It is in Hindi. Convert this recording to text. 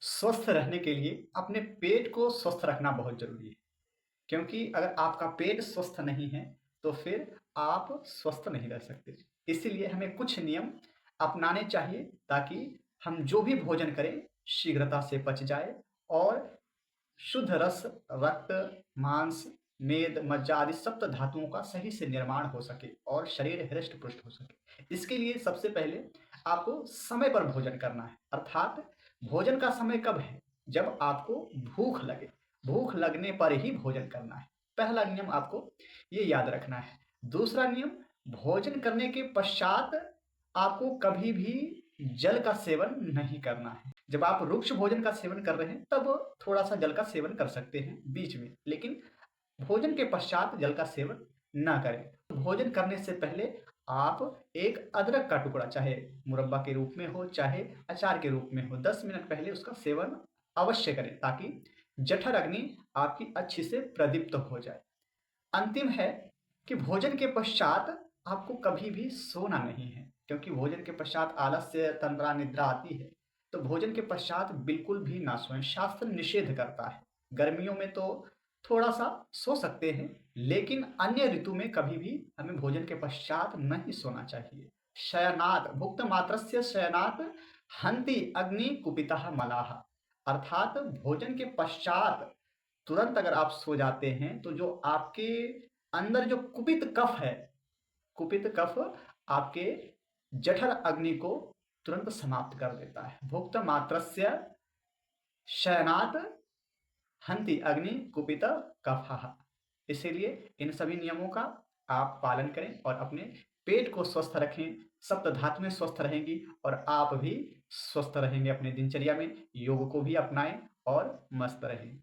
स्वस्थ रहने के लिए अपने पेट को स्वस्थ रखना बहुत ज़रूरी है, क्योंकि अगर आपका पेट स्वस्थ नहीं है, तो फिर आप स्वस्थ नहीं रह सकते। इसीलिए हमें कुछ नियम अपनाने चाहिए ताकि हम जो भी भोजन करें, शीघ्रता से पच जाए और शुद्ध रस, रक्त, मांस, मेद, मज्जा आदि सप्त धातुओं का सही से निर्माण हो सके और शरीर हृष्ट-पुष्ट हो सके। इसके लिए सबसे पहले आपको समय पर भोजन करना है, अर्थात भोजन का समय कब है? जब आपको भूख लगे। भूख लगने पर ही भोजन करना है। पहला नियम आपको ये याद रखना है। दूसरा नियम, भोजन करने के पश्चात आपको कभी भी जल का सेवन नहीं करना है। जब आप रुक्ष भोजन का सेवन कर रहे हैं, तब थोड़ा-सा जल का सेवन कर सकते हैं बीच में, लेकिन भोजन के पश्चात जल का सेवन ना करें। भोजन करने से पहले आप एक अदरक का टुकड़ा, चाहे मुरब्बा के रूप में हो, चाहे अचार के रूप में हो, 10 मिनट पहले उसका सेवन अवश्य करें ताकि जठर अग्नि आपकी अच्छी से प्रदीप्त हो जाए। अंतिम है कि भोजन के पश्चात आपको कभी भी सोना नहीं है, क्योंकि भोजन के पश्चात आलस्य, तंद्रा, निद्रा आती है। तो भोजन के पश्चात बिल्कुल भी ना सोएं, शास्त्र निषेध करता है। गर्मियों में तो थोड़ा-सा सो सकते हैं, लेकिन अन्य ऋतु में कभी भी हमें भोजन के पश्चात नहीं सोना चाहिए। शयनात् भुक्तमात्रस्य शयनात् हन्ति अग्नि कुपितः मलाः, अर्थात भोजन के पश्चात तुरंत अगर आप सो जाते हैं, तो जो आपके अंदर जो कुपित कफ है, कुपित कफ आपके जठर अग्नि को तुरंत समाप्त कर देता है। भुक्त मात्रस्य शयनात् हन्ति अग्नि कुपित कफः। इसीलिए इन सभी नियमों का आप पालन करें और अपने पेट को स्वस्थ रखें, सप्त धातुएं स्वस्थ रहेंगी और आप भी स्वस्थ रहेंगे अपने दिनचर्या में। योग को भी अपनाएं और मस्त रहें।